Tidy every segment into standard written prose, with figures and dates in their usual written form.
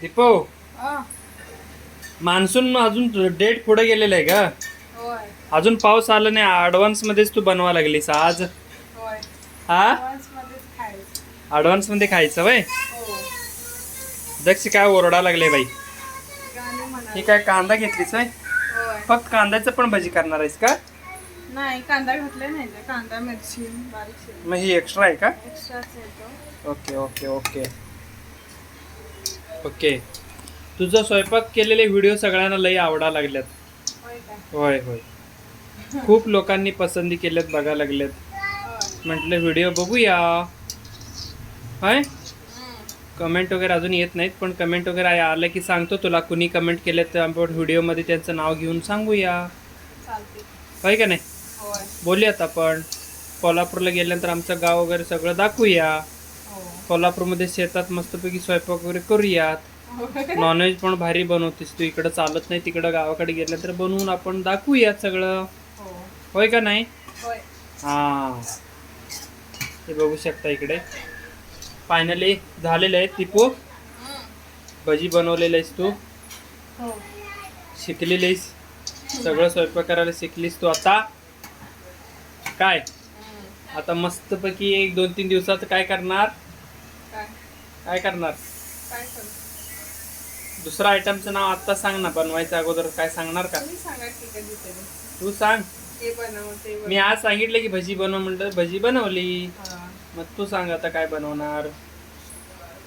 दीपो मान्सून अजून डेट पुढे गेलेला आहे का? होय अजून पाऊस आला नाही, ऍडव्हान्स मध्येच तू बनवा लागलीस आज. होय हा मध्येच खायचं. ऍडव्हान्स मध्ये खायचं वय. हो दक्ष काय ओरडा लागले बाई. गाणे म्हणा. ही काय कांदा घेतलीस वय? होय फक्त कांद्याचं पण भजी करणार आहेस का? नाही कांदा घातले नाही ते. कांदा मिरची बारीक चिरून मग ही एक्स्ट्रा आहे का? एक्स्ट्राच येतो. Okay okay okay okay. तुझं स्वयंपाक केलेले व्हिडिओ सगळ्यांना लई आवडा लागल्यात. होय काय होय होय. खूप लोकांनी पसंती केल्यात, बघा लागल्यात. होय म्हटलं व्हिडिओ बघूया. होय. कमेंट वगैरे अजून येत नाहीत, पण कमेंट वगैरे आलं की सांगतो तुला. कुणी कमेंट केलं तर आपण व्हिडिओमध्ये त्यांचं नाव घेऊन सांगूया. चालते. होय का नाही? होय बोलूयात आपण. कोल्हापूरला गेल्यानंतर आमचं गाव वगैरे सगळं दाखवूया. हो कोल्हापूरमध्ये शेतात मस्तपैकी स्वयंपाक वगैरे करूयात. नॉनव्हेज पण भारी बनवतेस तू. इकडं चालत नाही, तिकडं गावाकडे गेल्यानंतर बनवून आपण दाखवूयात सगळं. हो होय का नाही? होय हा हे बघू शकता इकडे फायनली झालेलं आहे. तिपू भजी बनवलेलं आहेस तू. हो शिकलेली आहेस सगळं, स्वयंपाक करायला शिकलीस तू आता. काय आता मस्तपैकी 1-2-3 दिवसात काय करणार? काय काय करणार? काय करू? दुसरा आयटमचं नाव आत्ता सांग ना, बनवायचं अगोदर. काय सांगणार का? तुम्ही सांगा की कधीतरी तू सांग. हे बनव ते बनव. मी आज सांगितलं की भजी बनव, म्हणलं भजी बनवली. हा. मग तू सांग आता काय बनवणार?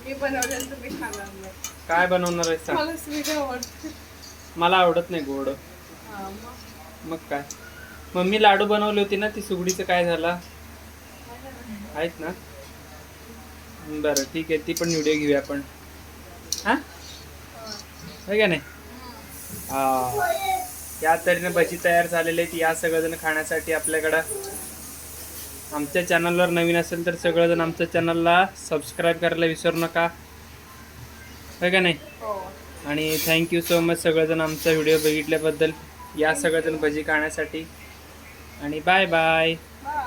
मी बनवलेलं तुम्ही खाणार नाही. काय बनवणार आहे सांग. मला स्वीट आवडते. मला आवडत नाही गोड. हा मग मग काय? मम्मी लाडू बनवली होती ना, ती सुगडीचं काय झाला? आहेत ना? बरं ठीक आहे, ती पण व्हिडिओ घेऊया आपण. हा होय का नाही? हा या तऱ्हेने भजी तयार झालेले आहेत. या सगळेजण खाण्यासाठी आपल्याकडं. आमच्या चॅनलवर नवीन असेल तर सगळेजण आमच्या चॅनलला सबस्क्राईब करायला विसरू नका. होय का नाही? हो आणि थँक्यू सो मच सगळेजण आमचा व्हिडिओ बघितल्याबद्दल. या सगळेजण भजी खाण्यासाठी. आणि बाय बाय. बाय.